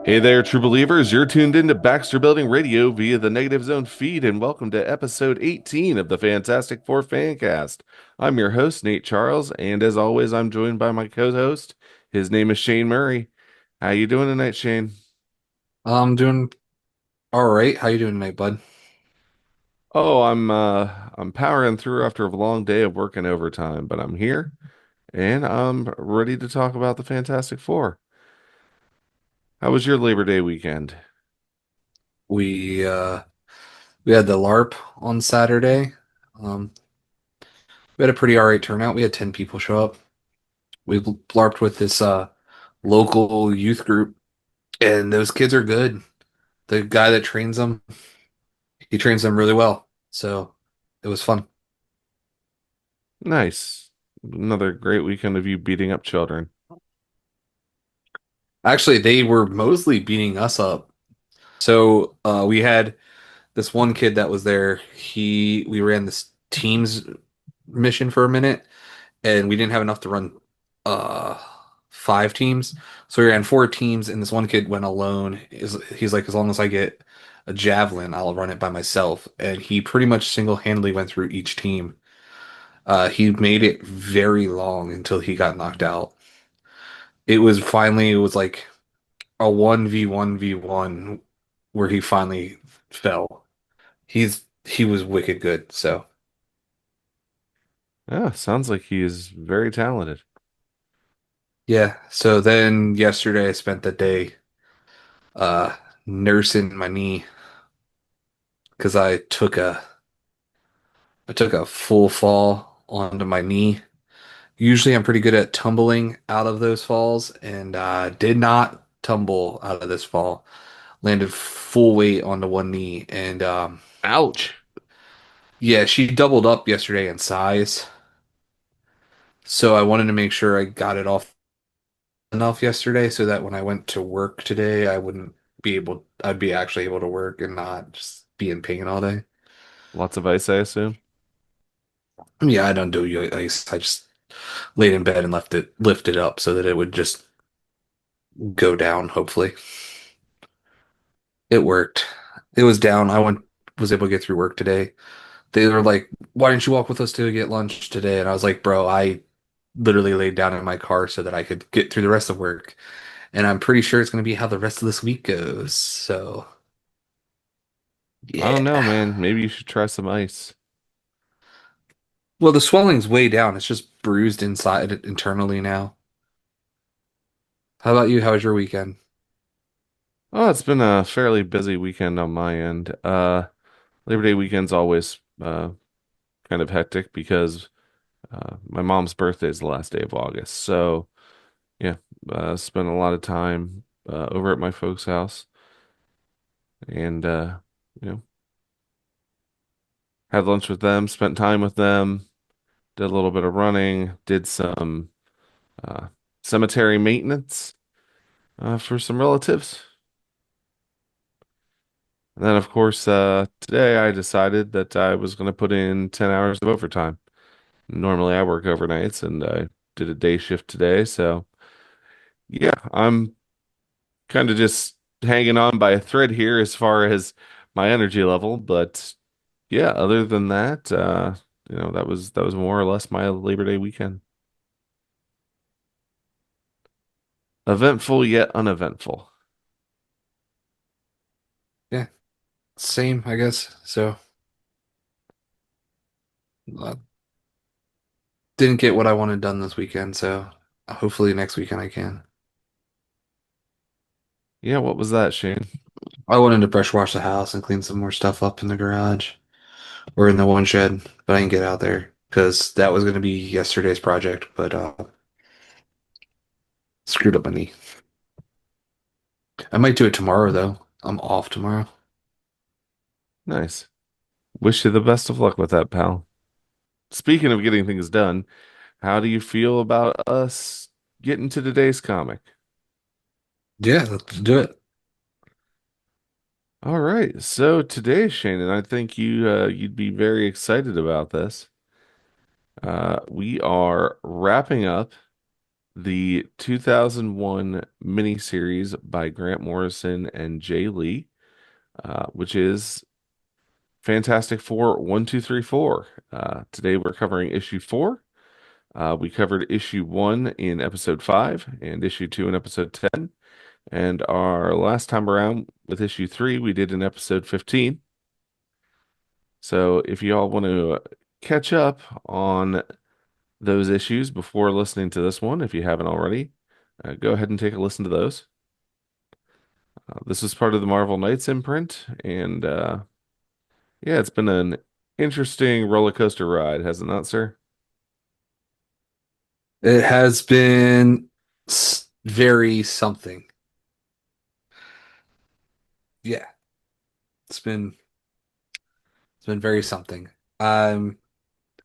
Hey there, true believers. You're tuned into Baxter Building Radio via the Negative Zone feed, and welcome to episode 18 of the Fantastic Four Fancast. I'm your host, Nate Charles, and as always, I'm joined by my co-host. His name is Shane Murray. How you doing tonight, Shane? I'm doing all right. How you doing tonight, bud? Oh, I'm powering through after a long day of working overtime, but I'm here and I'm ready to talk about the Fantastic Four. How was your Labor Day weekend? We uh we had the LARP on Saturday. Um we had a pretty all right turnout. We had 10 people show up. We LARPed with this local youth group, and those kids are good. The guy that trains them, he trains them really well. So it was fun. Nice. Another great weekend of you beating up children. Actually, they were mostly beating us up. So we had this one kid that was there. He We ran this teams mission for a minute, and we didn't have enough to run uh 5 teams. So we ran 4 teams, and this one kid went alone. He's like, as long as I get a javelin, I'll run it by myself. And he pretty much single-handedly went through each team. He made it very long until he got knocked out. It was like a 1v1v1 where he finally fell. He was wicked good. So Yeah, sounds like he is very talented. yeah. So then yesterday I spent the day uh nursing my knee because I took a full fall onto my knee. Usually I'm pretty good at tumbling out of those falls, and did not tumble out of this fall. Landed full weight onto one knee, and Ouch. yeah, she doubled up yesterday in size. So I wanted to make sure I got it off enough yesterday so that when I went to work today, I'd be actually able to work and not just be in pain all day. Lots of ice, I assume. Yeah, I don't do ice. I just laid in bed and lifted up so that it would just go down, hopefully. It worked. It was down. Was able to get through work today. They were like, "Why didn't you walk with us to get lunch today?" And I was like, "Bro, I literally laid down in my car so that I could get through the rest of work. And I'm pretty sure it's going to be how the rest of this week goes." So, I don't know, yeah. man. Maybe you should try some ice. Well, the swelling's way down. It's just bruised inside internally now. How about you? How was your weekend? Oh, it's been a fairly busy weekend on my end. Labor Day weekend's always kind of hectic because my mom's birthday is the last day of August. So, yeah, spent a lot of time over at my folks' house and you know, had lunch with them, spent time with them, did a little bit of running, did some uh, cemetery maintenance for some relatives. And then, of course, today I decided that I was going to put in 10 hours of overtime. Normally, I work overnights, and I did a day shift today. So, yeah, I'm kind of just hanging on by a thread here as far as my energy level. But yeah, other than that, that was more or less my Labor Day weekend. Eventful yet uneventful. Yeah, same, I guess. So, uh, didn't get what I wanted done this weekend. So, hopefully next weekend I can. Yeah, what was that, Shane? I wanted to pressure wash the house and clean some more stuff up in the garage or in the one shed, but I didn't get out there because that was going to be yesterday's project, but screwed up my knee. I might do it tomorrow though. I'm off tomorrow. Nice. Wish you the best of luck with that, pal. Speaking of getting things done, how do you feel about us getting to today's comic? Yeah, let's do it. All right. So today, Shane, and I think you'd be very excited about this. We are wrapping up the 2001 miniseries by Grant Morrison and Jay Lee, which is Fantastic Four 1, 2, 3, 4. Today we're covering issue 4. We covered issue 1 in episode 5 and issue 2 in episode 10. And our last time around with issue 3, we did in episode 15. So if you all want to catch up on those issues before listening to this one, if you haven't already, go ahead and take a listen to those. This is part of the Marvel Knights imprint, and yeah, it's been an interesting roller coaster ride, has it not, sir? It has been very something. Yeah, it's been it's been very something. I'm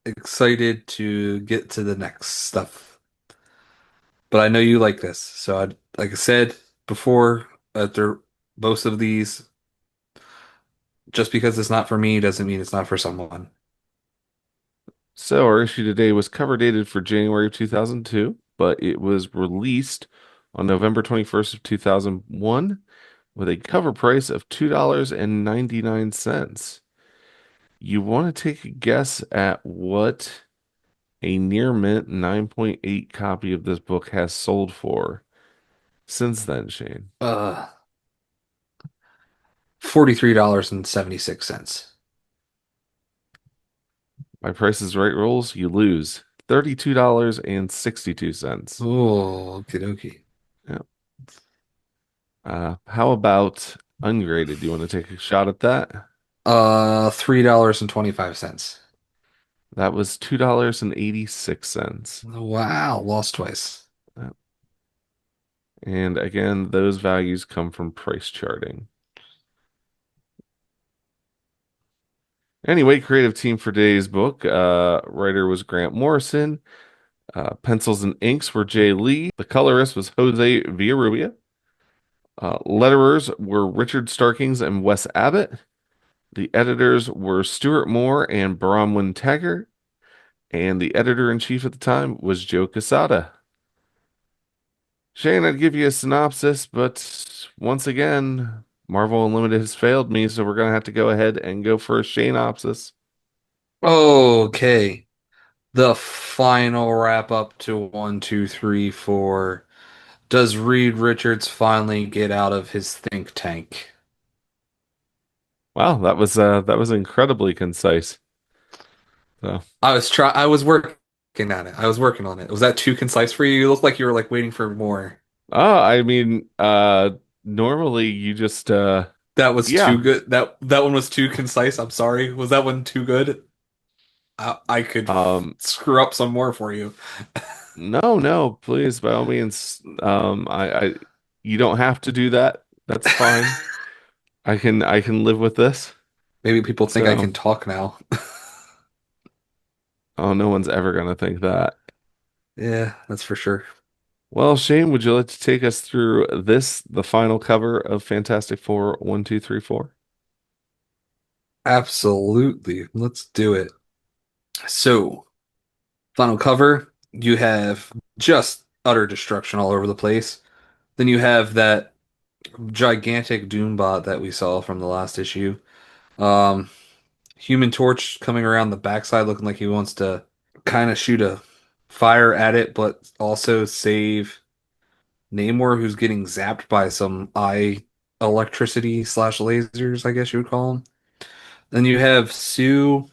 excited to get to the next stuff, but I know you like this. So like I said before, after most of these, just because it's not for me doesn't mean it's not for someone. So our issue today was cover dated for January of 2002, but it was released on November 21st of 2001 with a cover price of $2.99. You want to take a guess at what a near mint 9.8 copy of this book has sold for since then, Shane? $43.76. My Price is Right rules, you lose $32.62. Oh, okie dokie. Yeah. How about ungraded? Do you want to take a shot at that? $3.25. That was $2.86. Wow, lost twice. Uh, And again, those values come from price charting. Anyway, creative team for today's book. Writer was Grant Morrison. Pencils and inks were Jay Lee. The colorist was Jose Villarrubia. Letterers were Richard Starkings and Wes Abbott. The editors were Stuart Moore and Bronwyn Taggart. And the editor-in-chief at the time was Joe Quesada. Shane, I'd give you a synopsis, but once again, Marvel Unlimited has failed me, so we're going to have to go ahead and go for a Shaneopsis. Okay. The final wrap up to 1, 2, 3, 4. Does Reed Richards finally get out of his think tank? Wow, that was incredibly concise. So, I was working at it. I was working on it. Was that too concise for you? You looked like you were like waiting for more. I mean, normally you just, That was too yeah, good. That one was too concise. I'm sorry. Was that one too good? I could um, screw up some more for you. no, no, please, by all means, you don't have to do that. That's fine. I can live with this. Maybe people think I So, can talk now. oh, no one's ever gonna think that. Yeah, that's for sure. Well, Shane, would you like to take us through this, the final cover of Fantastic Four 1, 2, 3, 4? Absolutely. Let's do it. So, final cover, you have just utter destruction all over the place. Then you have that gigantic Doombot that we saw from the last issue. Um, Human Torch coming around the backside looking like he wants to kind of shoot a fire at it, but also save Namor, who's getting zapped by some eye electricity slash lasers, I guess you would call them. Then you have Sue.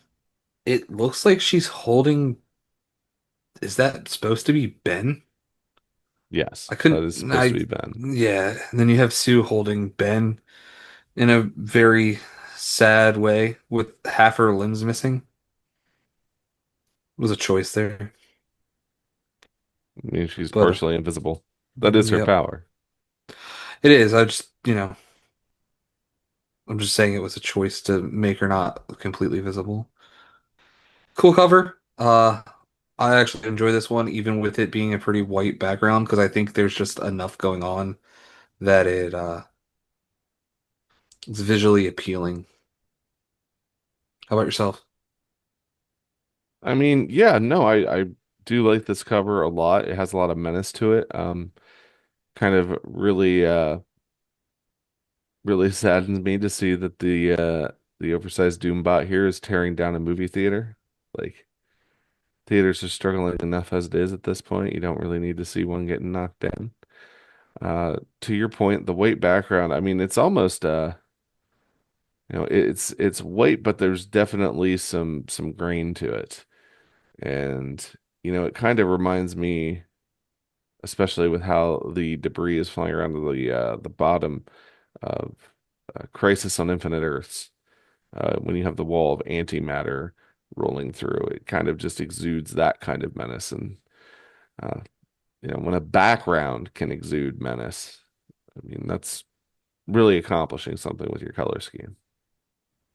It looks like she's holding. Is that supposed to be Ben? Yes, I that is couldn't. supposed to be Ben. Yeah. And then you have Sue holding Ben in a very sad way with half her limbs missing. It was a choice there. I mean, she's But, partially invisible. That is her yep. power. It is. I'm just saying it was a choice to make her not completely visible. Cool cover. I actually enjoy this one, even with it being a pretty white background, because I think there's just enough going on that it's visually appealing. How about yourself? I mean, yeah, no, I do like this cover a lot. It has a lot of menace to it. Kind of really saddens me to see that the oversized Doombot here is tearing down a movie theater. Like theaters are struggling enough as it is at this point. You don't really need to see one getting knocked down. To your point, the white background, I mean, it's almost it's white, but there's definitely some grain to it. And it kind of reminds me, especially with how the debris is flying around to the bottom of Crisis on Infinite Earths. When you have the wall of antimatter rolling through, it kind of just exudes that kind of menace. And uh, when a background can exude menace, I mean, that's really accomplishing something with your color scheme.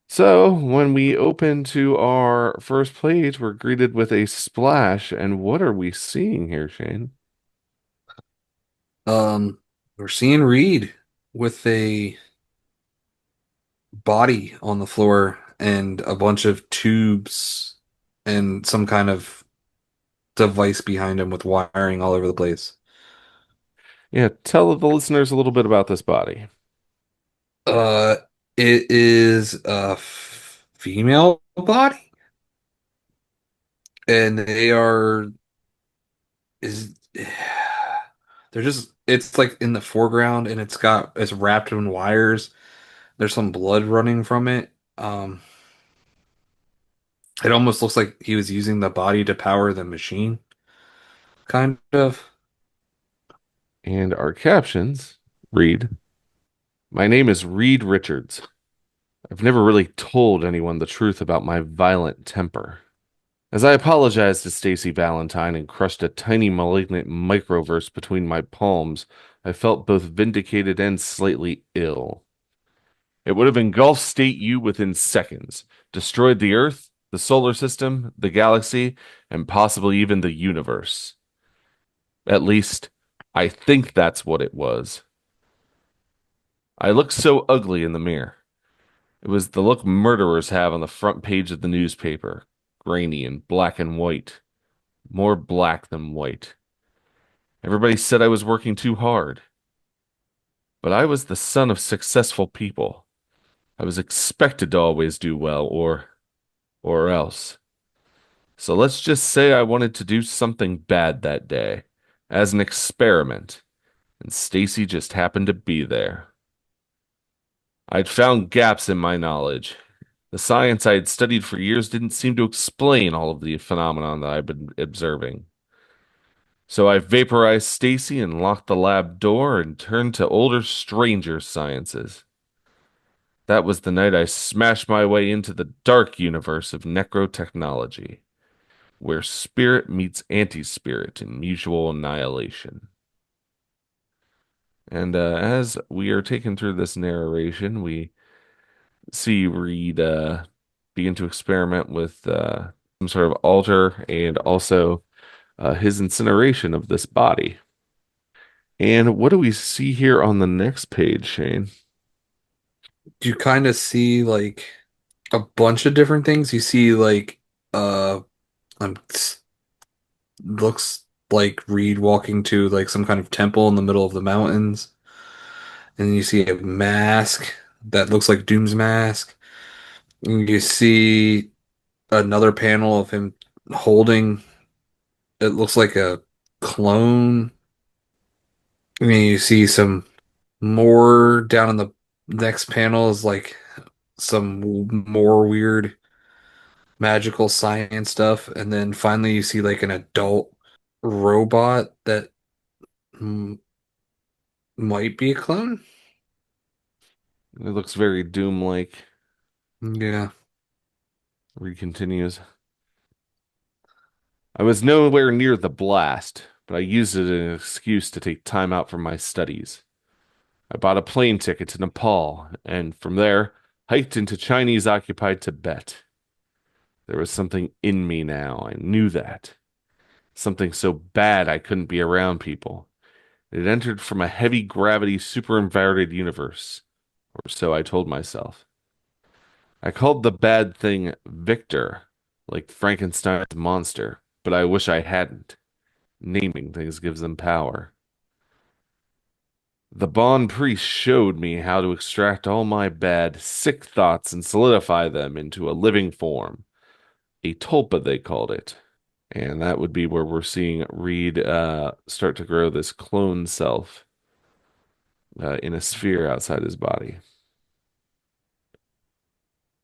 So when we open to our first page, we're greeted with a splash. And what are we seeing here, Shane? Um, we're seeing Reed with a body on the floor and a bunch of tubes and some kind of device behind him with wiring all over the place. Yeah, tell the listeners a little bit about this body. Uh, it is a female body, and they are is they're just it's like in the foreground, and it's wrapped in wires. There's some blood running from it. It almost looks like he was using the body to power the machine, kind of. And our captions read, My name is Reed Richards. I've never really told anyone the truth about my violent temper. As I apologized to Stacy Valentine and crushed a tiny malignant microverse between my palms, I felt both vindicated and slightly ill. It would have engulfed State U within seconds, destroyed the Earth, the solar system, the galaxy, and possibly even the universe. At least, I think that's what it was. I looked so ugly in the mirror. It was the look murderers have on the front page of the newspaper, grainy and black and white, more black than white. Everybody said I was working too hard, but I was the son of successful people. I was expected to always do well, or else. So let's just say I wanted to do something bad that day, as an experiment, and Stacy just happened to be there. I'd found gaps in my knowledge. The science I had studied for years didn't seem to explain all of the phenomenon that I've been observing. So I vaporized Stacy and locked the lab door and turned to older, stranger sciences. That was the night I smashed my way into the dark universe of necrotechnology, where spirit meets anti-spirit in mutual annihilation. And as we are taken through this narration, we see Reed begin to experiment with some sort of altar and also his incineration of this body. And what do we see here on the next page, Shane? You kind of see like a bunch of different things. You see like uh um, looks like Reed walking to like some kind of temple in the middle of the mountains. And then you see a mask that looks like Doom's mask. And you see another panel of him holding it looks like a clone. And then you see some more down in the next panel is like some more weird magical science stuff. And then finally you see like an adult robot that mm, might be a clone. It looks very Doom-like. Yeah. Reed continues. I was nowhere near the blast, but I used it as an excuse to take time out from my studies. I bought a plane ticket to Nepal, and from there, hiked into Chinese-occupied Tibet. There was something in me now. I knew that. Something so bad I couldn't be around people. It had entered from a heavy gravity super-inverted universe, or so I told myself. I called the bad thing Victor, like Frankenstein's monster. but I wish I hadn't. Naming things gives them power. The Bond priest showed me how to extract all my bad, sick thoughts and solidify them into a living form. A tulpa, they called it. And that would be where we're seeing Reed start to grow this clone self in a sphere outside his body.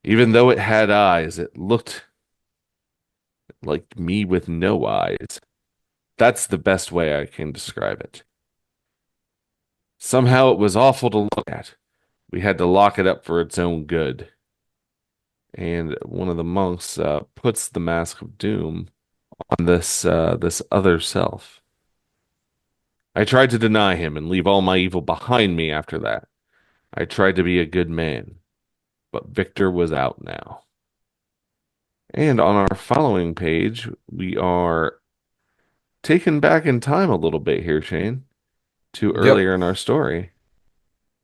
Even though it had eyes, it looked like me with no eyes. That's the best way I can describe it. Somehow it was awful to look at. We had to lock it up for its own good. And one of the monks puts the mask of doom on this other self. I tried to deny him and leave all my evil behind me after that. I tried to be a good man, but Victor was out now. And on our following page, we are taken back in time a little bit here, Shane, to Yep. earlier in our story,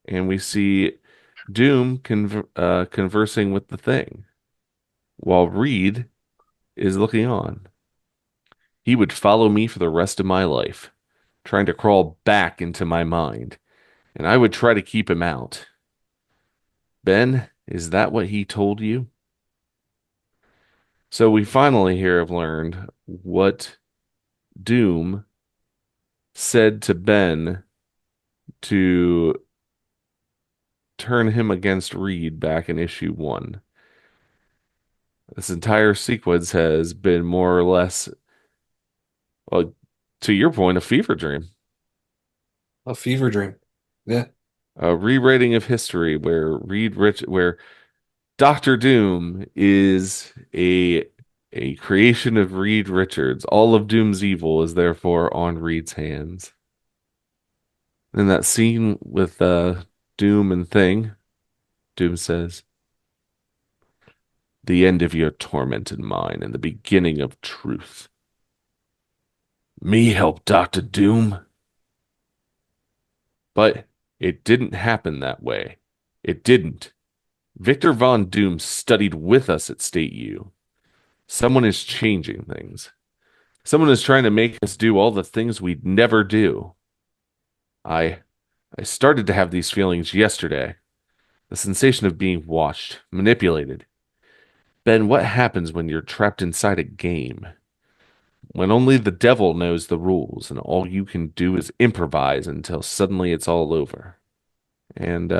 and we see Doom conversing with the Thing, while Reed is looking on. He would follow me for the rest of my life, trying to crawl back into my mind, and I would try to keep him out. Ben, is that what he told you? So we finally here have learned what Doom said to Ben to turn him against Reed back in issue one. This entire sequence has been more or less, well, to your point, a fever dream, A fever dream. Yeah. a rewriting of history where Doctor Doom is a creation of Reed Richards. All of Doom's evil is therefore on Reed's hands. In that scene with Doom and Thing, Doom says, "The end of your torment and mine, and the beginning of truth. Me help Doctor Doom?" But it didn't happen that way. It didn't. Victor Von Doom studied with us at State U. Someone is changing things. Someone is trying to make us do all the things we'd never do. I I started to have these feelings yesterday. The sensation of being watched, manipulated. Ben, what happens when you're trapped inside a game? When only the devil knows the rules and all you can do is improvise until suddenly it's all over. And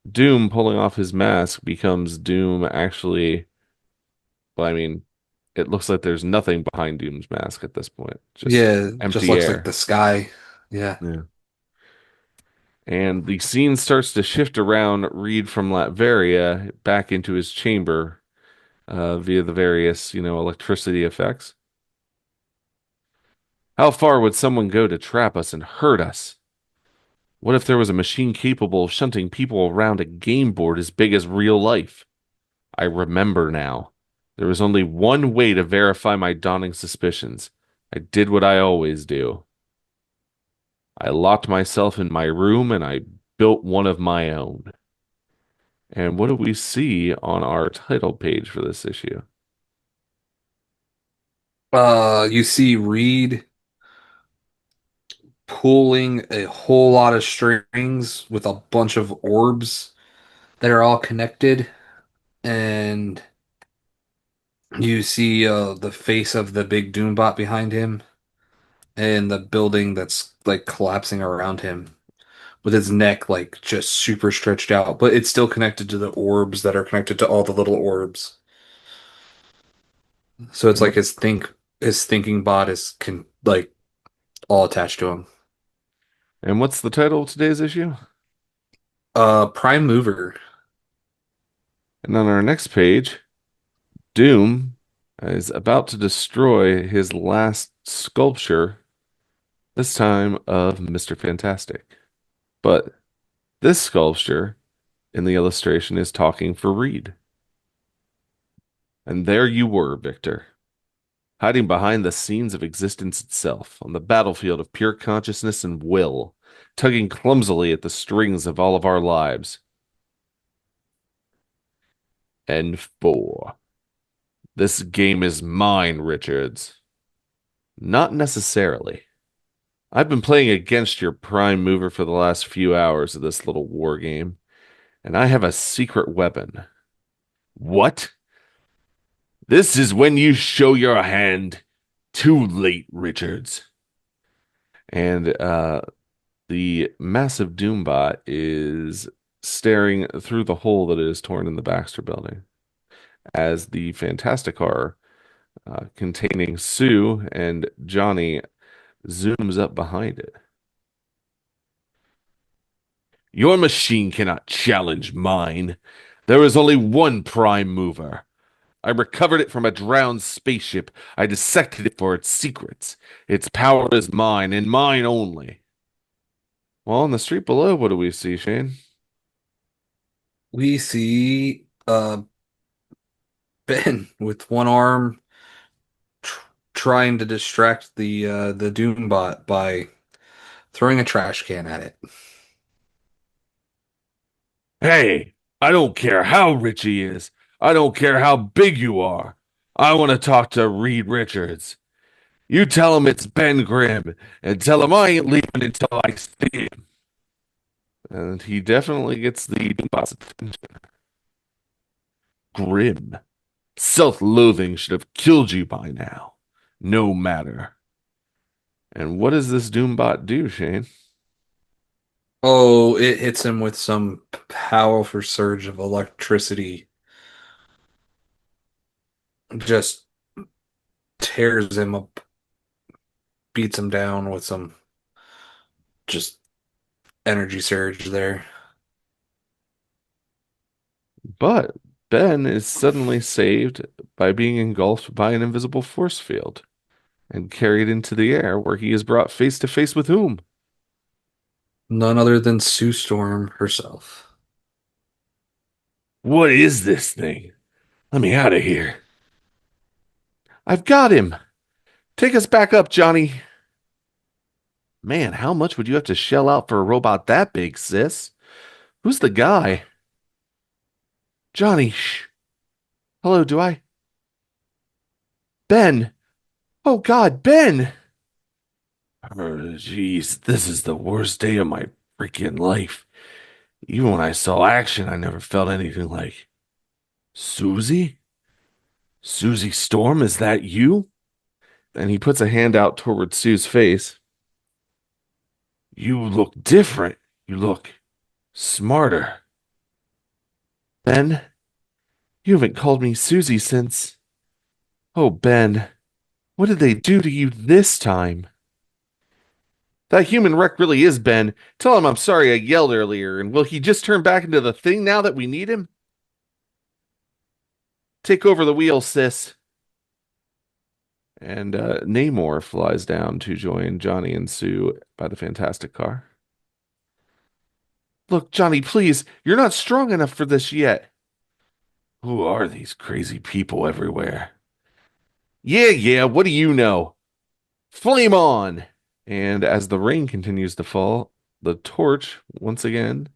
Doom pulling off his mask becomes Doom actually, well, I mean, it looks like there's nothing behind Doom's mask at this point, just Yeah. Just empty looks like air. the sky. Yeah. Yeah. And the scene starts to shift around Reed from Latveria back into his chamber via the various, electricity effects. How far would someone go to trap us and hurt us? What if there was a machine capable of shunting people around a game board as big as real life? I remember now. There was only one way to verify my dawning suspicions. I did what I always do. I locked myself in my room and I built one of my own. And what do we see on our title page for this issue? You see Reed pulling a whole lot of strings with a bunch of orbs that are all connected, and you see the face of the big Doombot behind him and the building that's like collapsing around him with his neck like just super stretched out, but it's still connected to the orbs that are connected to all the little orbs. So it's And like what his thinking bot is can like all attached to him. and what's the title of today's issue? Prime Mover. And on our next page, Doom is about to destroy his last sculpture, this time of Mr. Fantastic. But this sculpture in the illustration is talking for Reed. And there you were, Victor, hiding behind the scenes of existence itself, on the battlefield of pure consciousness and will, tugging clumsily at the strings of all of our lives. And four. This game is mine, Richards. Not necessarily. I've been playing against your prime mover for the last few hours of this little war game, and I have a secret weapon. What? This is when you show your hand. Too late, Richards. And the massive Doombot is staring through the hole that is torn in the Baxter building as the Fantastic Car containing Sue and Johnny zooms up behind it. Your machine cannot challenge mine. There is only one prime mover. I recovered it from a drowned spaceship. I dissected it for its secrets. Its power is mine and mine only. Well, on the street below, what do we see, Shane? We see Ben with one arm tr trying to distract the Doombot by throwing a trash can at it. Hey, I don't care how rich he is. I don't care how big you are. I want to talk to Reed Richards. You tell him it's Ben Grimm and tell him I ain't leaving until I see him. And he definitely gets the Doombot's attention. Grimm. Self-loathing should have killed you by now. No matter. And what does this Doombot do, Shane? Oh, it hits him with some powerful surge of electricity. Just tears him up, beats him down with some just energy surge there. But Ben is suddenly saved by being engulfed by an invisible force field and carried into the air where he is brought face to face with whom? None other than Sue Storm herself. What is this thing? Let me out of here. I've got him. Take us back up, Johnny. Man, how much would you have to shell out for a robot that big, sis? Who's the guy? Johnny, shh. Hello, do I? Ben. Oh, God, Ben. Oh, jeez, this is the worst day of my freaking life. Even when I saw action, I never felt anything like. Susie? Susie Storm, is that you? And he puts a hand out toward Sue's face. You look different. You look smarter. Ben, you haven't called me Susie since. Oh, Ben, what did they do to you this time? That human wreck really is Ben. Tell him I'm sorry I yelled earlier, and will he just turn back into the thing now that we need him? Take over the wheel, sis. And Namor flies down to join Johnny and Sue by the Fantastic Car. Look, Johnny, please, you're not strong enough for this yet. Who are these crazy people everywhere? Yeah, yeah, what do you know? Flame on! And as the rain continues to fall, the torch once again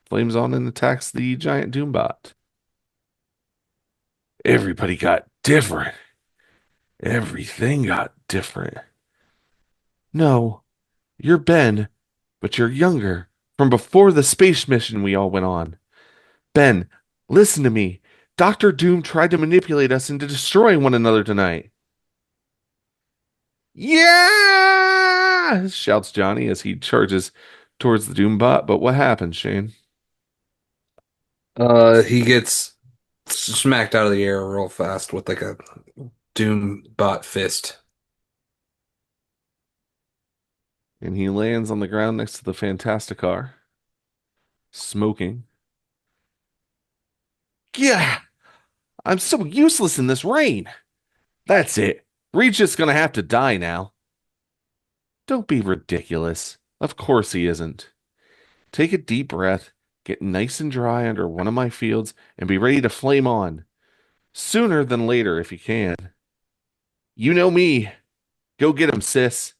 flames on and attacks the giant Doombot. Everybody got different. Everything got different. No, you're Ben, but you're younger, from before the space mission we all went on. Ben, listen to me. Doctor Doom tried to manipulate us into destroying one another tonight. Yeah! Shouts Johnny as he charges towards the Doombot. But what happens, Shane? He gets smacked out of the air real fast with like a Doombot fist. And he lands on the ground next to the Fantasticar, smoking. Yeah, I'm so useless in this rain. That's it. Reed's just gonna have to die now. Don't be ridiculous. Of course he isn't. Take a deep breath, get nice and dry under one of my fields, and be ready to flame on. Sooner than later if you can. You know me. Go get him, sis.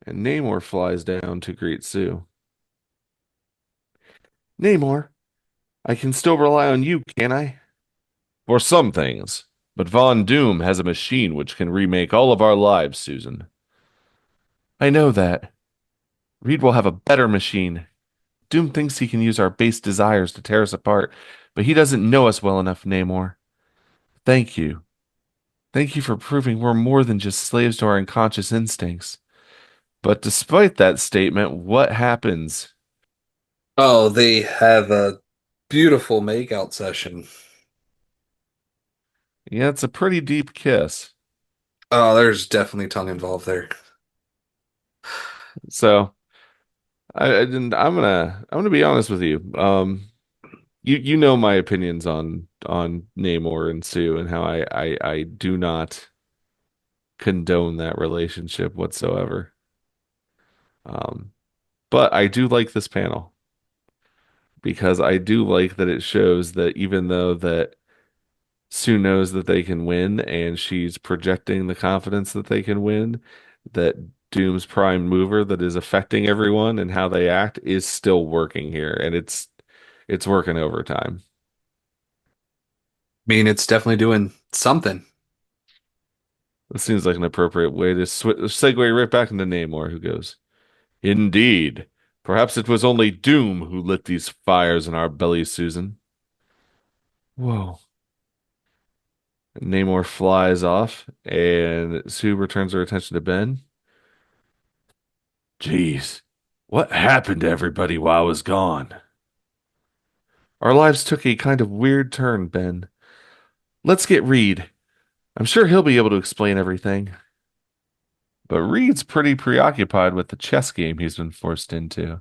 And Namor flies down to greet Sue. Namor, I can still rely on you, can I? For some things. But Von Doom has a machine which can remake all of our lives, Susan. I know that. Reed will have a better machine. Doom thinks he can use our base desires to tear us apart, but he doesn't know us well enough, Namor. Thank you. Thank you for proving we're more than just slaves to our unconscious instincts. But despite that statement, what happens? Oh, they have a beautiful makeout session. Yeah, it's a pretty deep kiss. Oh, there's definitely tongue involved there. So I didn't. I'm gonna be honest with you. You know my opinions on Namor and Sue and how I do not condone that relationship whatsoever. Um, but I do like this panel because I do like that it shows that even though that Sue knows that they can win and she's projecting the confidence that they can win, that Doom's prime mover that is affecting everyone and how they act is still working here, and it's working overtime. I mean, it's definitely doing something. This seems like an appropriate way to segue right back into Namor, who goes, "Indeed, perhaps it was only Doom who lit these fires in our bellies, Susan." Whoa. Namor flies off, and Sue returns her attention to Ben. Jeez, what happened to everybody while I was gone? Our lives took a kind of weird turn, Ben. Let's get Reed. I'm sure he'll be able to explain everything. But Reed's pretty preoccupied with the chess game he's been forced into.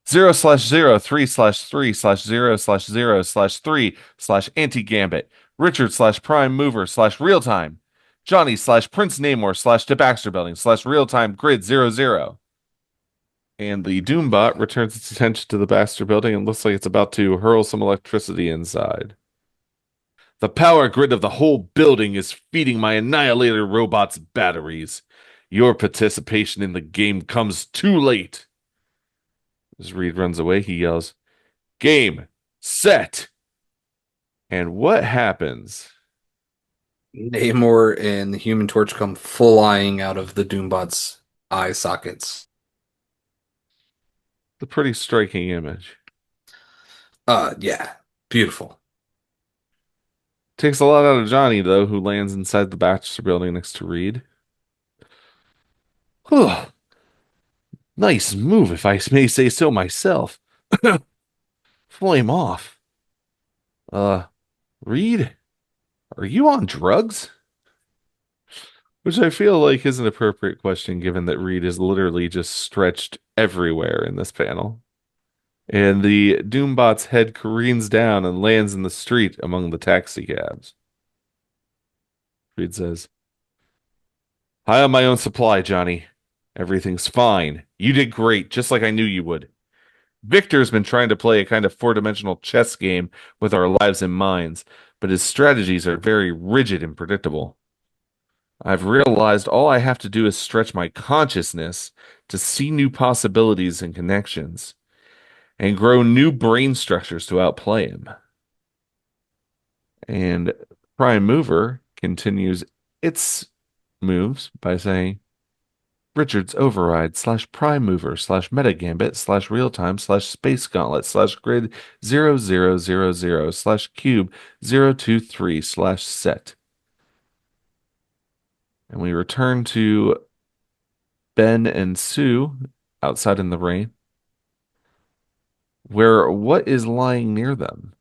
0/03/3/0/0/3 anti-gambit. Richard slash prime mover slash real time. Johnny slash Prince Namor slash to Baxter building slash real time grid 00. And the Doombot returns its attention to the Baxter building and looks like it's about to hurl some electricity inside. The power grid of the whole building is feeding my Annihilator robot's batteries. Your participation in the game comes too late. As Reed runs away, he yells, Game, set. And what happens? Namor and the Human Torch come flying out of the Doombot's eye sockets. It's a pretty striking image. Yeah, beautiful. Takes a lot out of Johnny, though, who lands inside the Baxter building next to Reed. Whew, nice move, if I may say so myself. Flame off. Uh, Reed, are you on drugs? Which I feel like is an appropriate question given that Reed is literally just stretched everywhere in this panel. And the Doombot's head careens down and lands in the street among the taxi cabs. Reed says, High on my own supply, Johnny. Everything's fine. You did great, just like I knew you would. Victor's been trying to play a kind of four-dimensional chess game with our lives and minds, but his strategies are very rigid and predictable. I've realized all I have to do is stretch my consciousness to see new possibilities and connections and grow new brain structures to outplay him. And Prime Mover continues its moves by saying, Richards override slash prime mover slash meta gambit slash real time slash space gauntlet slash grid 0000 slash cube 023 slash set. And we return to Ben and Sue outside in the rain, where what is lying near them?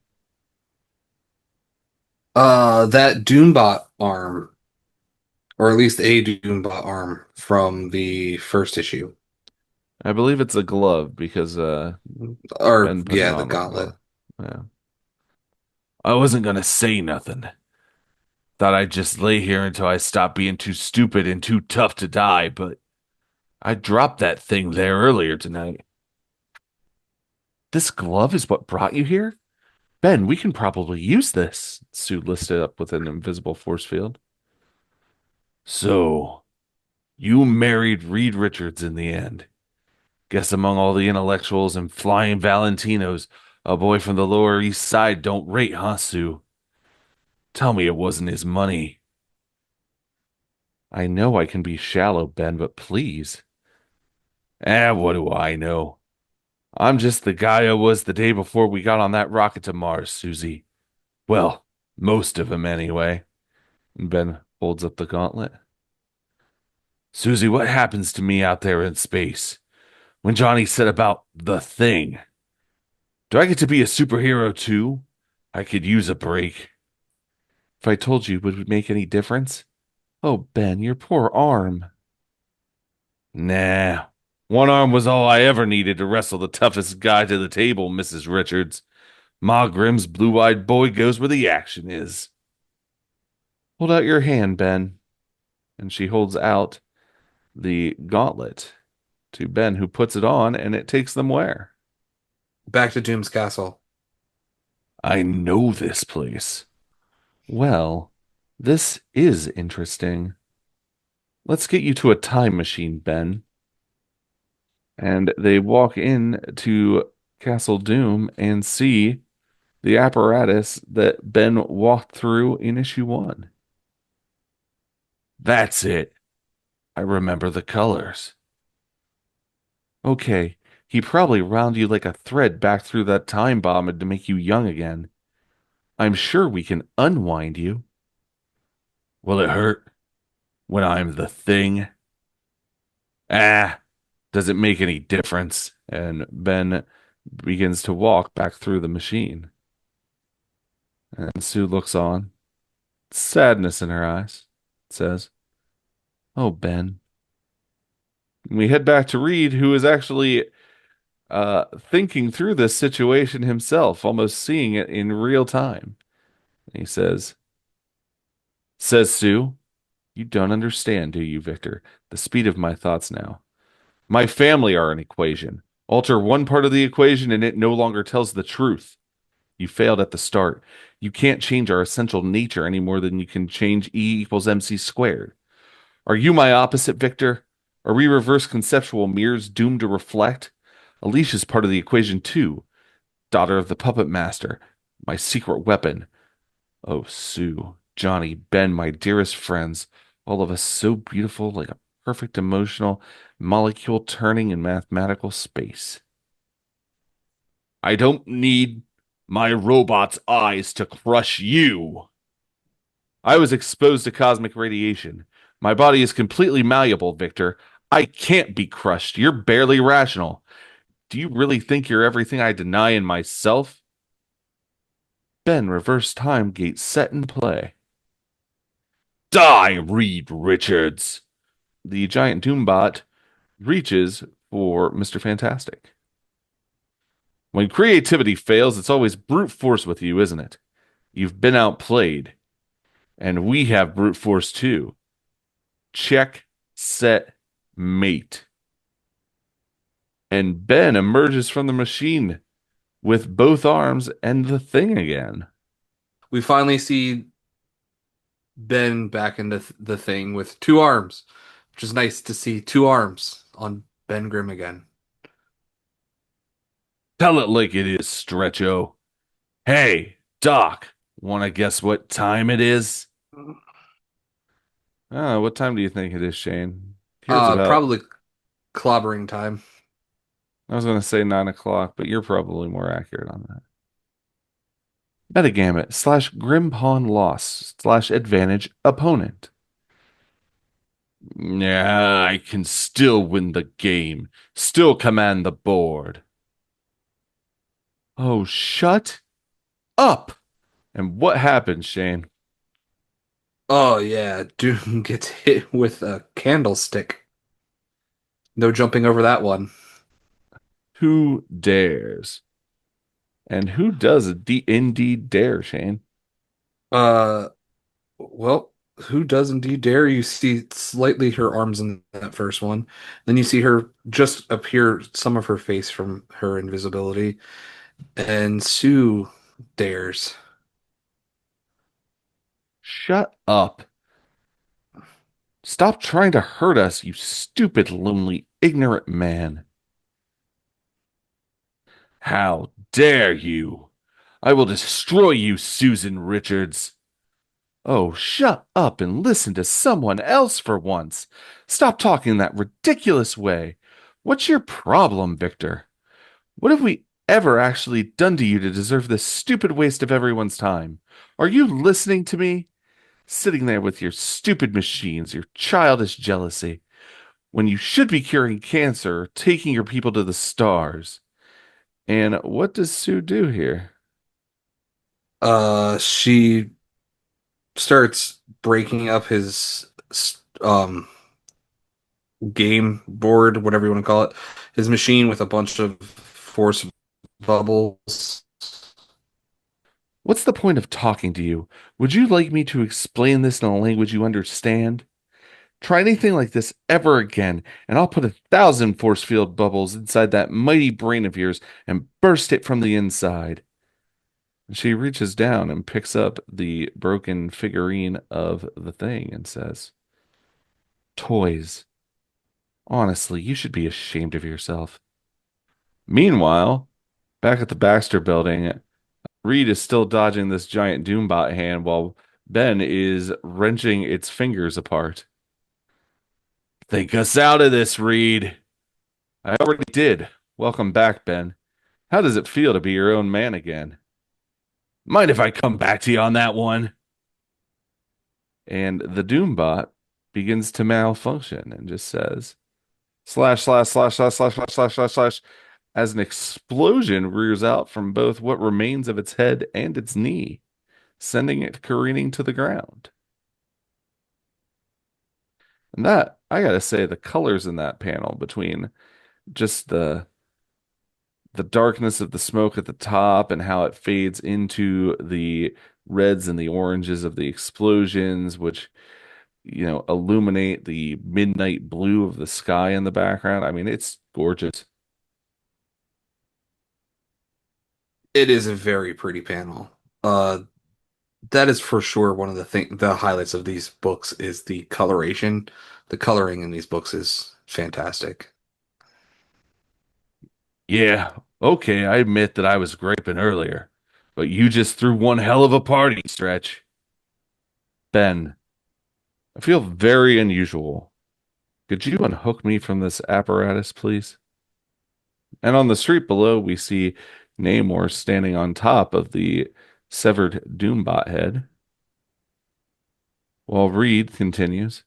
That Doombot arm, or at least a Doombot arm from the first issue. I believe it's a glove because Or, Ben put it yeah, the on a gauntlet. glove. Yeah. I wasn't gonna say nothing. Thought I'd just lay here until I stopped being too stupid and too tough to die, but I dropped that thing there earlier tonight. This glove is what brought you here? Ben, we can probably use this. Sue listed up with an invisible force field. So, you married Reed Richards in the end. Guess among all the intellectuals and flying Valentinos, a boy from the Lower East Side don't rate, huh, Sue? Tell me it wasn't his money. I know I can be shallow, Ben, but please. What do I know? I'm just the guy I was the day before we got on that rocket to Mars, Susie. Well, most of him anyway. Ben holds up the gauntlet. Susie, what happens to me out there in space? When Johnny said about the thing, do I get to be a superhero too? I could use a break. If I told you, would it make any difference? Oh, Ben, your poor arm. Nah. One arm was all I ever needed to wrestle the toughest guy to the table, Mrs. Richards. Ma Grimm's blue-eyed boy goes where the action is. Hold out your hand, Ben. And she holds out the gauntlet to Ben, who puts it on, and it takes them where? Back to Doom's Castle. I know this place. Well, this is interesting. Let's get you to a time machine, Ben. And they walk in to Castle Doom and see the apparatus that Ben walked through in issue one. That's it. I remember the colors. Okay, he probably wound you like a thread back through that time bomb to make you young again. I'm sure we can unwind you. Will it hurt when I'm the thing? Ah, does it make any difference? And Ben begins to walk back through the machine. And Sue looks on, sadness in her eyes, says, Oh, Ben. We head back to Reed, who is actually thinking through this situation himself, almost seeing it in real time. And he says Sue, you don't understand, do you, Victor? The speed of my thoughts now. My family are an equation. Alter one part of the equation and it no longer tells the truth. You failed at the start. You can't change our essential nature any more than you can change E equals MC squared. Are you my opposite, Victor? Are we reverse conceptual mirrors doomed to reflect? Alicia's part of the equation too. Daughter of the puppet master. My secret weapon. Oh, Sue, Johnny, Ben, my dearest friends. All of us so beautiful, like a perfect emotional molecule turning in mathematical space. I don't need my robot's eyes to crush you. I was exposed to cosmic radiation. My body is completely malleable, Victor. I can't be crushed. You're barely rational. Do you really think you're everything I deny in myself? Ben, reverse time gate set in play. Die, Reed Richards. The giant Doombot reaches for Mr. Fantastic. When creativity fails, it's always brute force with you, isn't it? You've been outplayed. And we have brute force too. Check, set, mate. And Ben emerges from the machine with both arms and the thing again. We finally see Ben back in the thing with two arms, which is nice to see two arms on Ben Grimm again. Tell it like it is, Stretcho. Hey, Doc, want to guess what time it is? What time do you think it is, Shane? Here's about, Probably clobbering time. I was going to say 9 o'clock, but you're probably more accurate on that. Metagamut slash Grim Pawn loss slash advantage opponent. Yeah, I can still win the game, still command the board. Oh, shut up. And what happened, Shane? Oh yeah, Doom gets hit with a candlestick. No jumping over that one. Who dares? And who does indeed dare, Shane? Uh, well, who does indeed dare? You see slightly her arms in that first one. Then you see her just appear some of her face from her invisibility. And Sue dares. Shut up. Stop trying to hurt us, you stupid, lonely, ignorant man. How dare you? I will destroy you, Susan Richards. Oh, shut up and listen to someone else for once. Stop talking that ridiculous way. What's your problem, Victor? What have we ever actually done to you to deserve this stupid waste of everyone's time? Are you listening to me? Sitting there with your stupid machines, your childish jealousy, when you should be curing cancer, or taking your people to the stars. And what does Sue do here? She starts breaking up his game board, whatever you want to call it, his machine with a bunch of force bubbles. What's the point of talking to you? Would you like me to explain this in a language you understand? Try anything like this ever again, and I'll put 1,000 force field bubbles inside that mighty brain of yours and burst it from the inside. She reaches down and picks up the broken figurine of the thing and says, Toys. Honestly, you should be ashamed of yourself. Meanwhile, back at the Baxter building, Reed is still dodging this giant Doombot hand while Ben is wrenching its fingers apart. Think us out of this, Reed. I already did. Welcome back, Ben. How does it feel to be your own man again? Mind if I come back to you on that one? And the Doombot begins to malfunction and just says, slash, slash, slash, slash, slash, slash, slash, slash, slash, as an explosion rears out from both what remains of its head and its knee, sending it careening to the ground. And that, I gotta say, the colors in that panel between just the darkness of the smoke at the top and how it fades into the reds and the oranges of the explosions, which, illuminate the midnight blue of the sky in the background. I mean, it's gorgeous. It is a very pretty panel. Uh, that is for sure one of the highlights of these books is the coloration. The coloring in these books is fantastic. Yeah, okay, I admit that I was griping earlier, but you just threw one hell of a party, Stretch. Ben, I feel very unusual. Could you unhook me from this apparatus, please? And on the street below, we see Namor standing on top of the severed Doombot head, while Reed continues.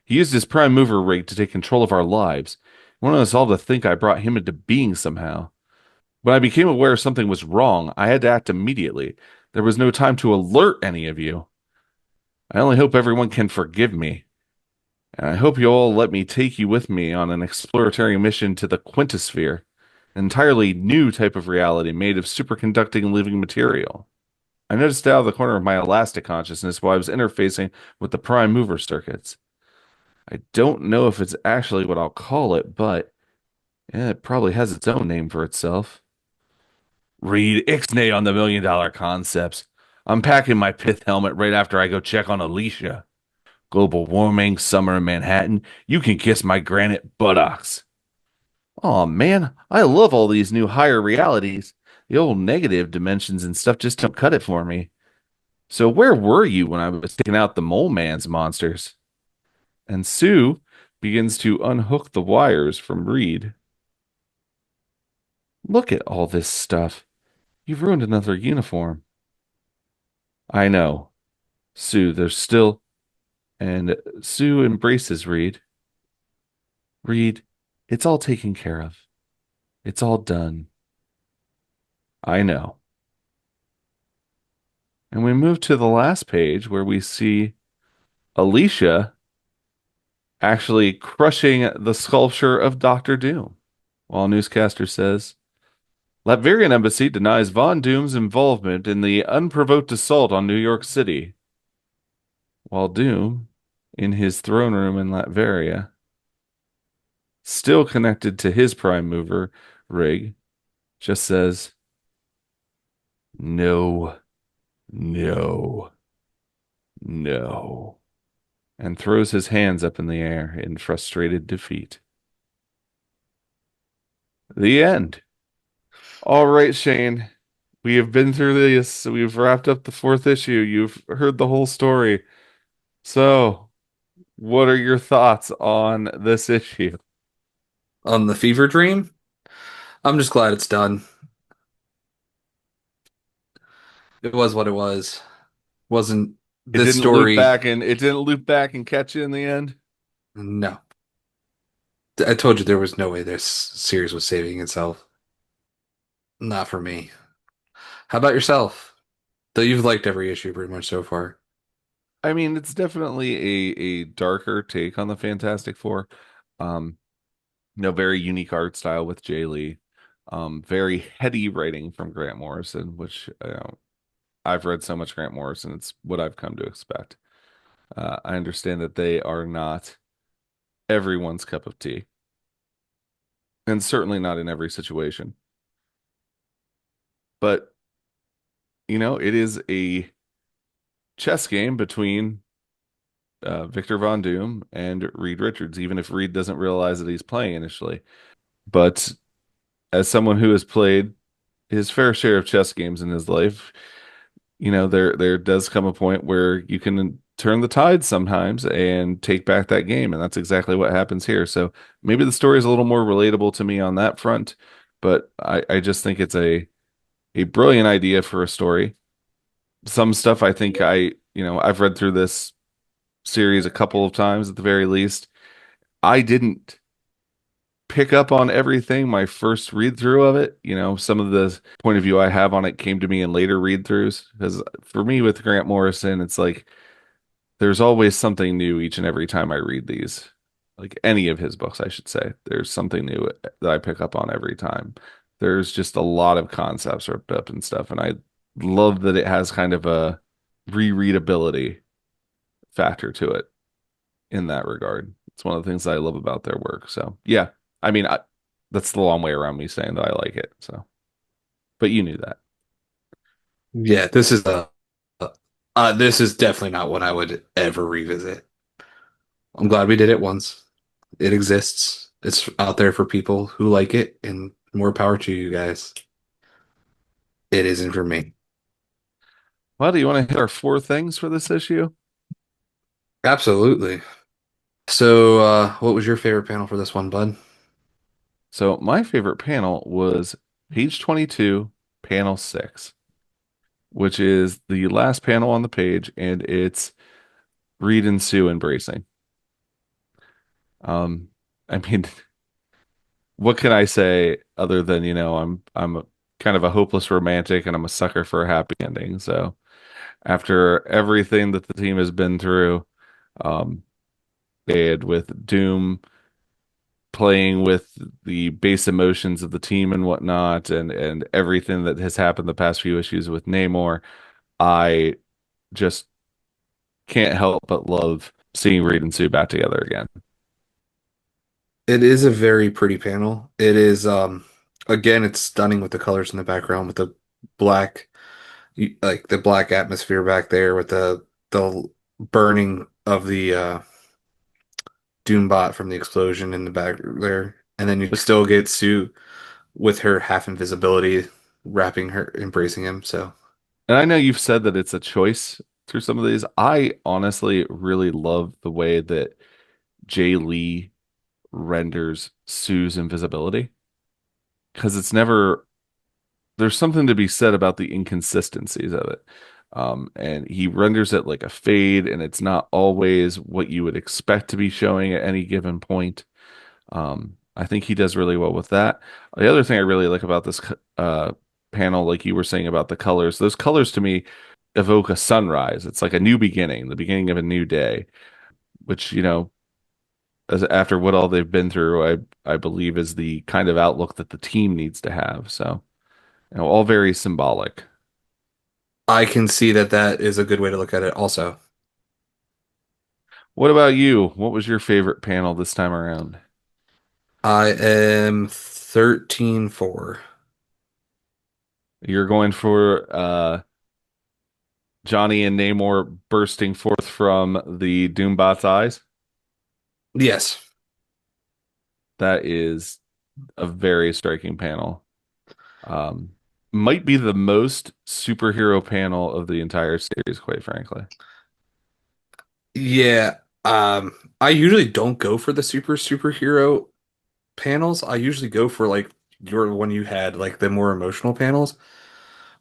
He used his prime mover rig to take control of our lives. He wanted us all to think I brought him into being somehow. When I became aware something was wrong, I had to act immediately. There was no time to alert any of you. I only hope everyone can forgive me. And I hope you'll all let me take you with me on an exploratory mission to the quintosphere, an entirely new type of reality made of superconducting living material. I noticed out of the corner of my elastic consciousness while I was interfacing with the prime mover circuits. I don't know if it's actually what I'll call it, but yeah, it probably has its own name for itself. Read Ixnay on the $1 million concepts. I'm packing my pith helmet right after I go check on Alicia. Global warming, summer in Manhattan. You can kiss my granite buttocks. Oh man, I love all these new higher realities. The old negative dimensions and stuff just don't cut it for me. So where were you when I was taking out the mole man's monsters? And Sue begins to unhook the wires from Reed. Look at all this stuff. You've ruined another uniform. I know. Sue, there's still. And Sue embraces Reed. Reed, it's all taken care of. It's all done. I know. And we move to the last page where we see Alicia actually crushing the sculpture of Doctor Doom. While newscaster says, Latverian embassy denies Von Doom's involvement in the unprovoked assault on New York City. While Doom, in his throne room in Latveria, still connected to his prime mover rig, just says, no, no, no, and throws his hands up in the air in frustrated defeat. The end. All right, Shane. We have been through this. We've wrapped up the fourth issue. You've heard the whole story. So, what are your thoughts on this issue? On the Fever Dream, I'm just glad it's done. It was what it was. Wasn't It this didn't loop story? back and it didn't loop back and catch you in the end. No. I told you there was no way this series was saving itself. Not for me. How about yourself? Though you've liked every issue pretty much so far. I mean, it's definitely a darker take on the Fantastic Four. Um, very unique art style with Jay Lee. Very heady writing from Grant Morrison, which I've read so much Grant Morrison, it's what I've come to expect. I understand that they are not everyone's cup of tea, and certainly not in every situation. But, it is a chess game between Victor Von Doom and Reed Richards, even if Reed doesn't realize that he's playing initially. But as someone who has played his fair share of chess games in his life, there does come a point where you can turn the tide sometimes and take back that game, and that's exactly what happens here. So maybe the story is a little more relatable to me on that front, but I just think it's a brilliant idea for a story. Some stuff I think I've read through this series a couple of times at the very least. I didn't pick up on everything my first read through of it. Some of the point of view I have on it came to me in later read throughs. Because for me, with Grant Morrison, it's like there's always something new each and every time I read these. Like any of his books, I should say. There's something new that I pick up on every time. There's just a lot of concepts ripped up and stuff. And I love that it has kind of a rereadability factor to it in that regard. It's one of the things that I love about their work. So, yeah, I mean, that's the long way around me saying that I like it. So, but you knew that. Yeah, this is definitely not one I would ever revisit. I'm glad we did it once. It exists. It's out there for people who like it, and more power to you guys. It isn't for me. Well, do you want to hit our four things for this issue? Absolutely. So, what was your favorite panel for this one, bud? So, my favorite panel was page 22, panel 6, which is the last panel on the page, and it's Reed and Sue embracing. Um, I mean, what can I say other than, I'm kind of a hopeless romantic and I'm a sucker for a happy ending. So, after everything that the team has been through, um, and with Doom playing with the base emotions of the team and whatnot, and everything that has happened the past few issues with Namor, I just can't help but love seeing Reed and Sue back together again. It is a very pretty panel. It is, again, it's stunning with the colors in the background, with the black, like the black atmosphere back there, with the burning of the Doombot from the explosion in the back there, and then you The, still get Sue with her half invisibility, wrapping her, embracing him. So and I know you've said that it's a choice through some of these. I honestly really love the way that Jay Lee renders Sue's invisibility because it's never there's something to be said about the inconsistencies of it. And he renders it like a fade, and it's not always what you would expect to be showing at any given point. I think he does really well with that. The other thing I really like about this panel, like you were saying about the colors, those colors to me evoke a sunrise. It's like a new beginning, the beginning of a new day, which, as after what all they've been through, I believe is the kind of outlook that the team needs to have. So, all very symbolic. I can see that that is a good way to look at it also. What about you? What was your favorite panel this time around? I am 13-4. You're going for Johnny and Namor bursting forth from the Doombot's eyes. Yes. That is a very striking panel. Um, might be the most superhero panel of the entire series, quite frankly. Yeah, I usually don't go for the superhero panels. I usually go for like your one you had, like the more emotional panels,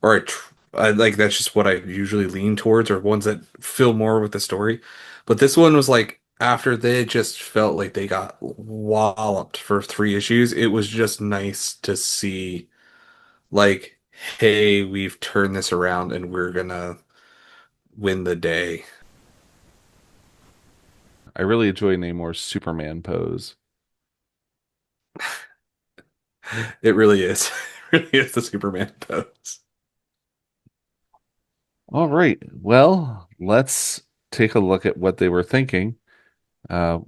or I like that's just what I usually lean towards, or ones that feel more with the story. But this one was like after they just felt like they got walloped for 3 issues, it was just nice to see like, hey, we've turned this around and we're gonna win the day. I really enjoy Namor's Superman pose. It really is. It really is the Superman pose. All right. Well, let's take a look at what they were thinking. Uh,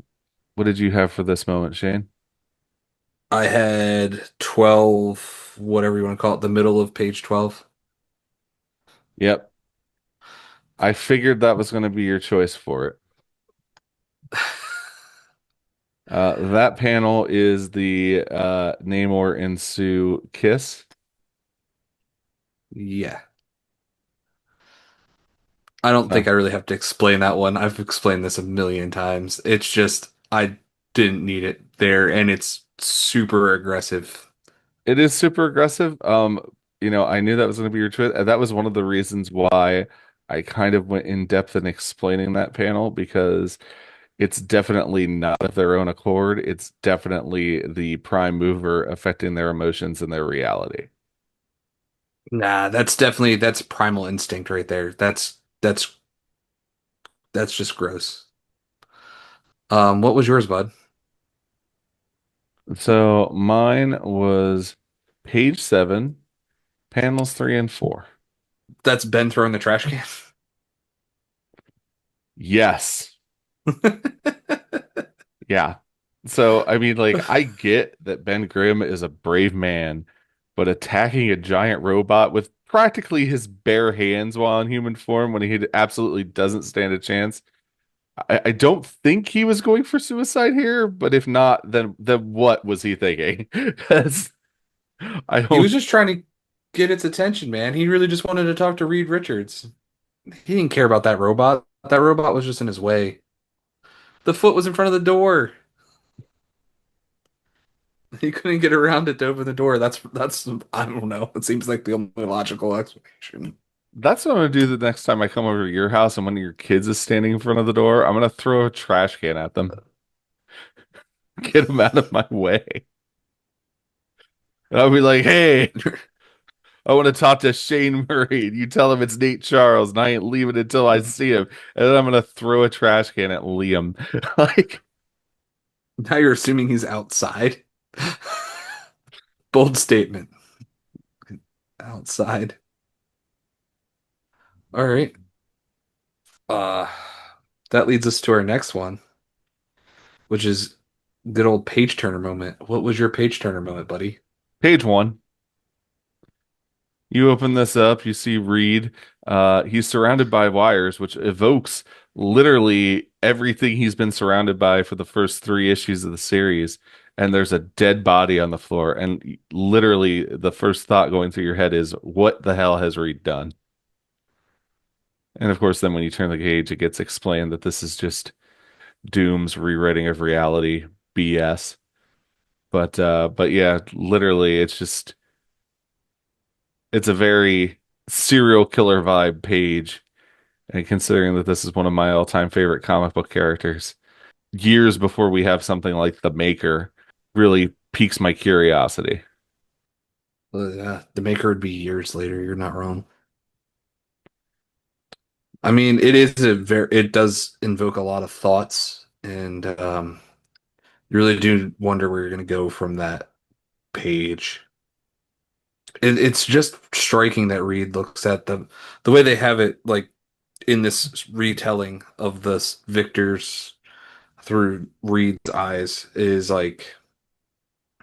what did you have for this moment, Shane? I had 12, whatever you want to call it, the middle of page 12. Yep. I figured that was going to be your choice for it. That panel is the Namor and Sue kiss. Yeah. I don't Uh, think I really have to explain that one. I've explained this a million times. It's just I didn't need it there, and it's super aggressive. it is super aggressive. I knew that was going to be your choice. That was one of the reasons why I kind of went in depth in explaining that panel because it's definitely not of their own accord. It's definitely the prime mover affecting their emotions and their reality. Nah, that's primal instinct right there. That's just gross. What was yours, bud? So mine was page 7, panels 3 and 4. That's Ben throwing the trash can. Yes. Yeah. So, I mean, like, I get that Ben Grimm is a brave man, but attacking a giant robot with practically his bare hands while in human form when he absolutely doesn't stand a chance. I don't think he was going for suicide here, but if not, then what was he thinking? 'Cause I He don't. was just trying to get its attention, man. He really just wanted to talk to Reed Richards. He didn't care about that robot. That robot was just in his way. The foot was in front of the door. He couldn't get around it to open the door. That's I don't know. It seems like the only logical explanation. That's what I'm gonna do the next time I come over to your house and one of your kids is standing in front of the door. I'm gonna throw a trash can at them, get them out of my way. And I'll be like, "Hey, I want to talk to Shane Murray. And you tell him it's Nate Charles, and I ain't leaving until I see him." And then I'm gonna throw a trash can at Liam. Like, Now you're assuming he's outside. Bold statement. Outside. All right. Uh, that leads us to our next one, which is good old page turner moment. What was your page turner moment, buddy? page 1. You open this up, you see Reed. He's surrounded by wires, which evokes literally everything he's been surrounded by for the first 3 issues of the series. And there's a dead body on the floor. And literally, the first thought going through your head is, what the hell has Reed done? And of course, then when you turn the page, it gets explained that this is just Doom's rewriting of reality BS. But yeah, literally, it's a very serial killer vibe page. And considering that this is one of my all-time favorite comic book characters, years before we have something like The Maker really piques my curiosity. The maker would be years later. You're not wrong. I mean, it is a very, it does invoke a lot of thoughts, and you really do wonder where you're going to go from that page. It's just striking that Reed looks at the way they have it, like in this retelling of this Victor's through Reed's eyes, is like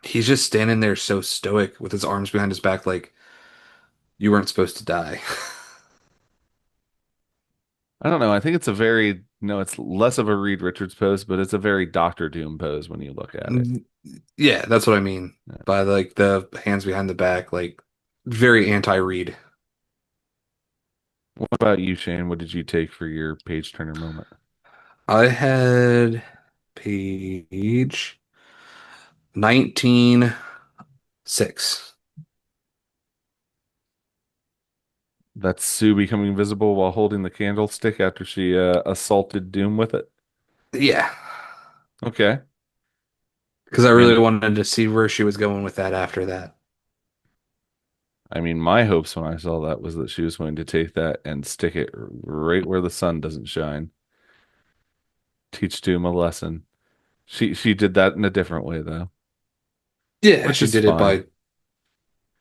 he's just standing there so stoic with his arms behind his back, like you weren't supposed to die. I don't know. I think it's a very, no, it's less of a Reed Richards pose, but it's a very Doctor Doom pose when you look at it. Yeah, that's what I mean by like the hands behind the back, like. very anti-read. What about you, Shane? What did you take for your page turner moment? I had page 19:6. That's Sue becoming visible while holding the candlestick after she assaulted Doom with it. Yeah, Okay. because I really And wanted to see where she was going with that after that. I mean, my hopes when I saw that was that she was going to take that and stick it right where the sun doesn't shine. Teach Doom a lesson. She did that in a different way though, Yeah, which she is did it fine. by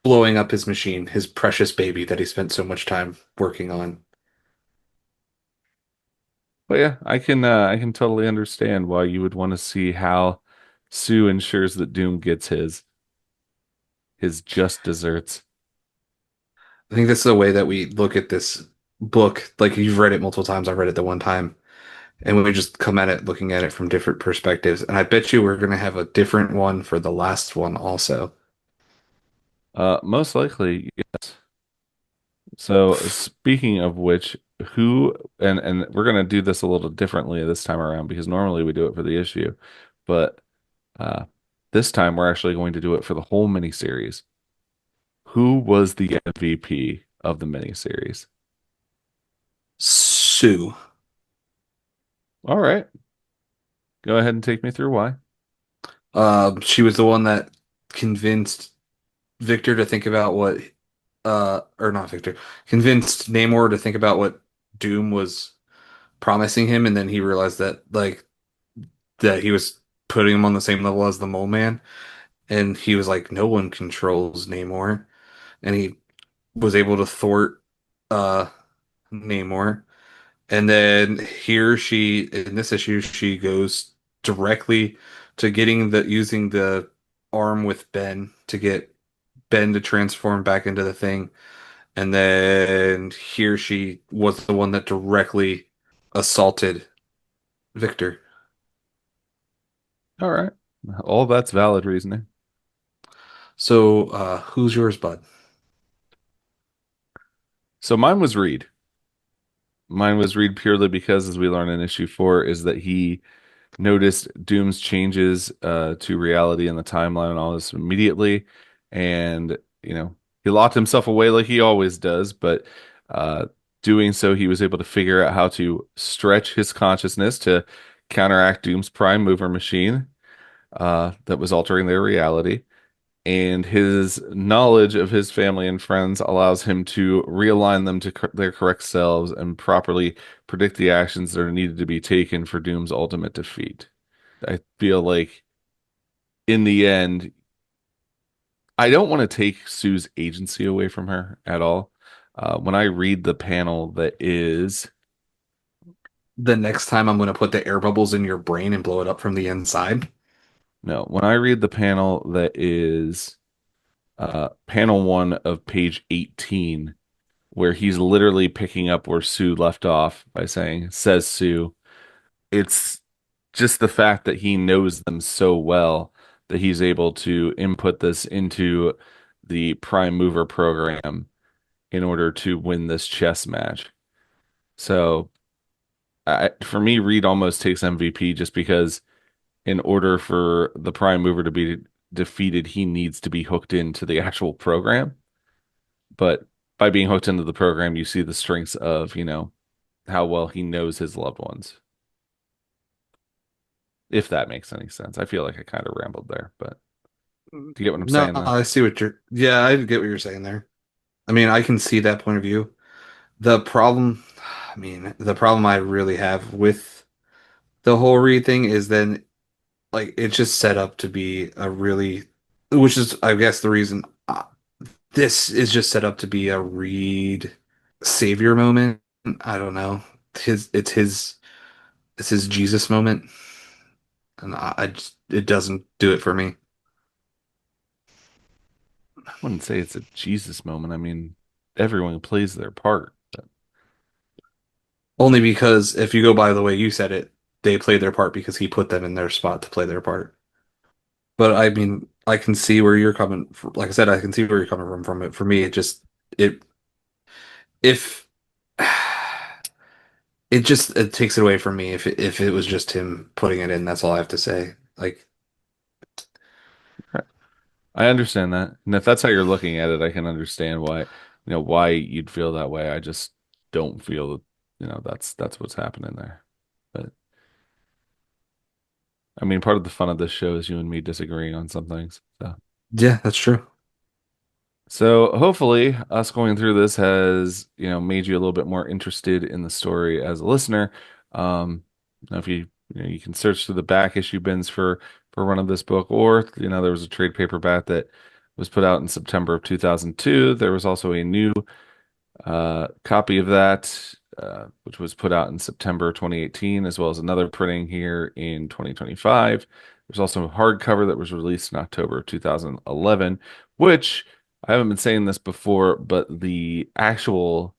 blowing up his machine, his precious baby that he spent so much time working on. But yeah, I can totally understand why you would want to see how Sue ensures that Doom gets his just desserts. I think this is a way that we look at this book. Like you've read it multiple times, I've read it the one time, and we just come at it looking at it from different perspectives. And I bet you we're going to have a different one for the last one also. Most likely, yes. So speaking of which, who and we're gonna do this a little differently this time around because normally we do it for the issue, but uh this time we're actually going to do it for the whole miniseries. Who was the MVP of the miniseries? Sue. All right, go ahead and take me through why. She was the one that convinced Victor to think about what, or not Victor, convinced Namor to think about what Doom was promising him, and then he realized that that he was putting him on the same level as the Mole Man, and he was like, no one controls Namor, and he was able to thwart uh Namor. And then here she, in this issue, she goes directly to getting the using the arm with Ben to get Ben to transform back into the thing. And then here she was the one that directly assaulted Victor. All right, all that's valid reasoning. So, who's yours, bud? So mine was Reed. Mine was Reed purely because, as we learn in issue 4, is that he noticed Doom's changes to reality and the timeline and all this immediately, and he locked himself away like he always does, but uh, doing so, he was able to figure out how to stretch his consciousness to counteract Doom's prime mover machine that was altering their reality. And his knowledge of his family and friends allows him to realign them to their correct selves and properly predict the actions that are needed to be taken for Doom's ultimate defeat. I feel like in the end, I don't want to take Sue's agency away from her at all. When I read the panel that is, The next time I'm going to put the air bubbles in your brain and blow it up from the inside. no, when I read the panel that is panel 1 of page 18, where he's literally picking up where Sue left off by saying, says Sue, it's just the fact that he knows them so well that he's able to input this into the prime mover program in order to win this chess match. So for me, Reed almost takes MVP just because in order for the prime mover to be defeated, he needs to be hooked into the actual program. But by being hooked into the program, you see the strengths of, how well he knows his loved ones, if that makes any sense. I feel like I kind of rambled there, but do you get what I'm No, saying though? I see what you're, yeah, I get what you're saying there. I mean, I can see that point of view. The problem, the problem I really have with the whole Reed thing is then like it's just set up to be a really, which is I guess the reason this is just set up to be a Reed savior moment. I don't know. It's his Jesus moment, and I just it doesn't do it for me. I wouldn't say it's a Jesus moment. I mean, everyone plays their part. But Only because if you go by the way you said it, they played their part because he put them in their spot to play their part. But I mean, I can see where you're coming from. Like I said, I can see where you're coming from it. For me, it just it if it takes it away from me if it was just him putting it in. That's all I have to say. Like, I understand that. And if that's how you're looking at it, I can understand why you'd feel that way. I just don't feel that's what's happening there. But I mean, part of the fun of this show is you and me disagreeing on some things. yeah, that's true. So hopefully us going through this has, made you a little bit more interested in the story as a listener. If you can search through the back issue bins for one of this book, or there was a trade paperback that was put out in September of 2002. There was also a new copy of that, which was put out in September 2018, as well as another printing here in 2025. There's also a hardcover that was released in October 2011, which I haven't been saying this before, but the actual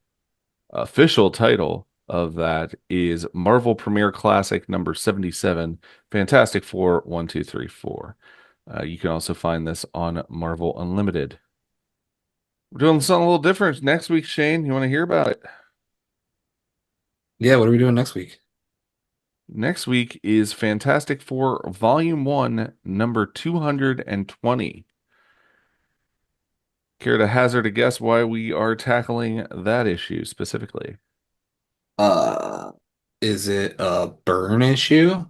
official title of that is Marvel Premiere Classic number 77, Fantastic Four 1, 2, 3, 4. You can also find this on Marvel Unlimited. We're doing something a little different next week, Shane. You want to hear about it? Yeah, what are we doing next week? Next week is Fantastic Four Volume 1, number 220. Care to hazard a guess why we are tackling that issue specifically? Uh, is it a burn issue?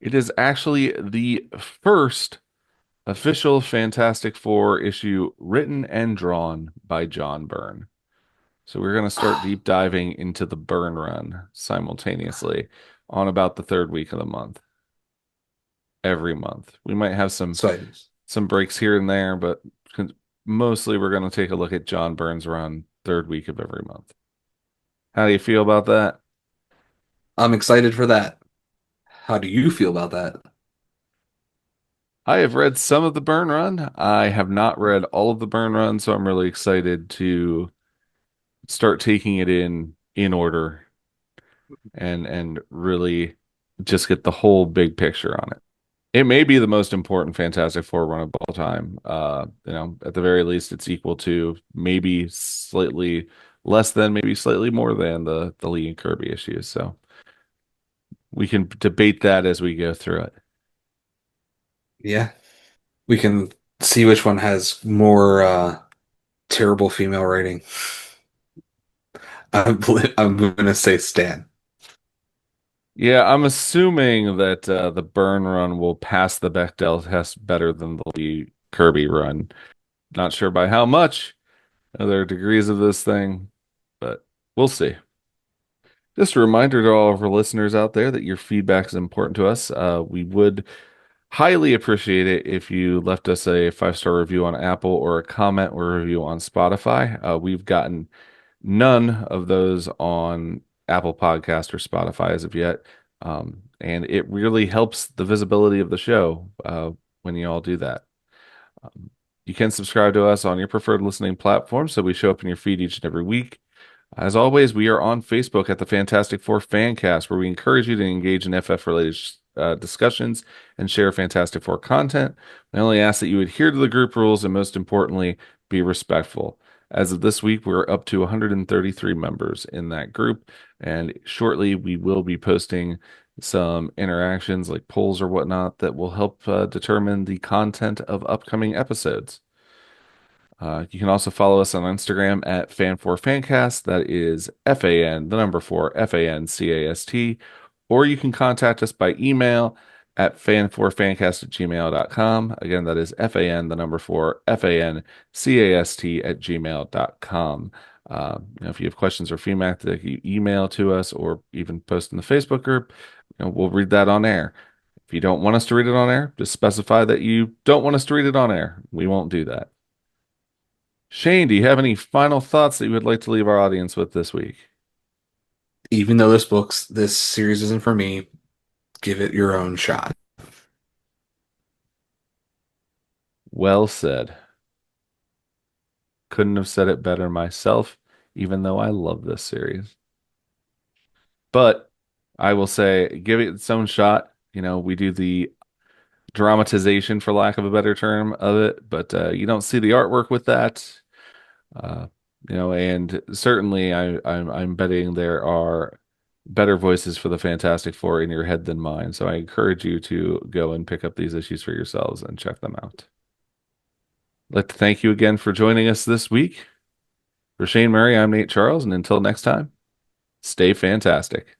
It is actually the first official Fantastic Four issue written and drawn by John Byrne. So we're going to start deep diving into the Byrne run simultaneously on about the third week of the month, every month. We might have So some breaks here and there, but mostly we're going to take a look at John Byrne's run third week of every month. How do you feel about that? I'm excited for that. How do you feel about that? I have read some of the Byrne run. I have not read all of the Byrne run, so I'm really excited to start taking it in order and really just get the whole big picture on it. It may be the most important Fantastic Four run of all time. At the very least, it's equal to maybe slightly less than, maybe slightly more than the Lee and Kirby issues. So we can debate that as we go through it. Yeah, we can see which one has more terrible female rating. I'm gonna say Stan. Yeah, I'm assuming that the Burn run will pass the Bechdel test better than the Lee Kirby run. Not sure by how much. There are degrees of this thing, but we'll see. Just a reminder to all of our listeners out there that your feedback is important to us. We would highly appreciate it if you left us a 5-star review on Apple or a comment or review on Spotify. We've gotten none of those on Apple Podcast or Spotify as of yet. And it really helps the visibility of the show when you all do that. Um, you can subscribe to us on your preferred listening platform so we show up in your feed each and every week. As always, we are on Facebook at the Fantastic Four Fancast, where we encourage you to engage in FF related discussions and share Fantastic Four content. I only ask that you adhere to the group rules and, most importantly, be respectful. As of this week, we're up to 133 members in that group, and shortly we will be posting some interactions like polls or whatnot that will help determine the content of upcoming episodes. You can also follow us on Instagram at Fan4Fancast. That is FAN, the number 4, FANCAST. Or you can contact us by email at fan4fancast@gmail.com. Again, that is FAN, the number 4, FANCAST@gmail.com. If you have questions or feedback that you email to us or even post in the Facebook group, we'll read that on air. If you don't want us to read it on air, just specify that you don't want us to read it on air. We won't do that. Shane, do you have any final thoughts that you would like to leave our audience with this week? Even though this series isn't for me, give it your own shot. Well said. Couldn't have said it better myself, even though I love this series. But I will say, give it its own shot. We do the dramatization, for lack of a better term, of it, but you don't see the artwork with that. Uh, and certainly I'm betting there are better voices for the Fantastic Four in your head than mine. So I encourage you to go and pick up these issues for yourselves and check them out. I'd like to thank you again for joining us this week. For Shane Murray, I'm Nate Charles, and until next time, stay fantastic.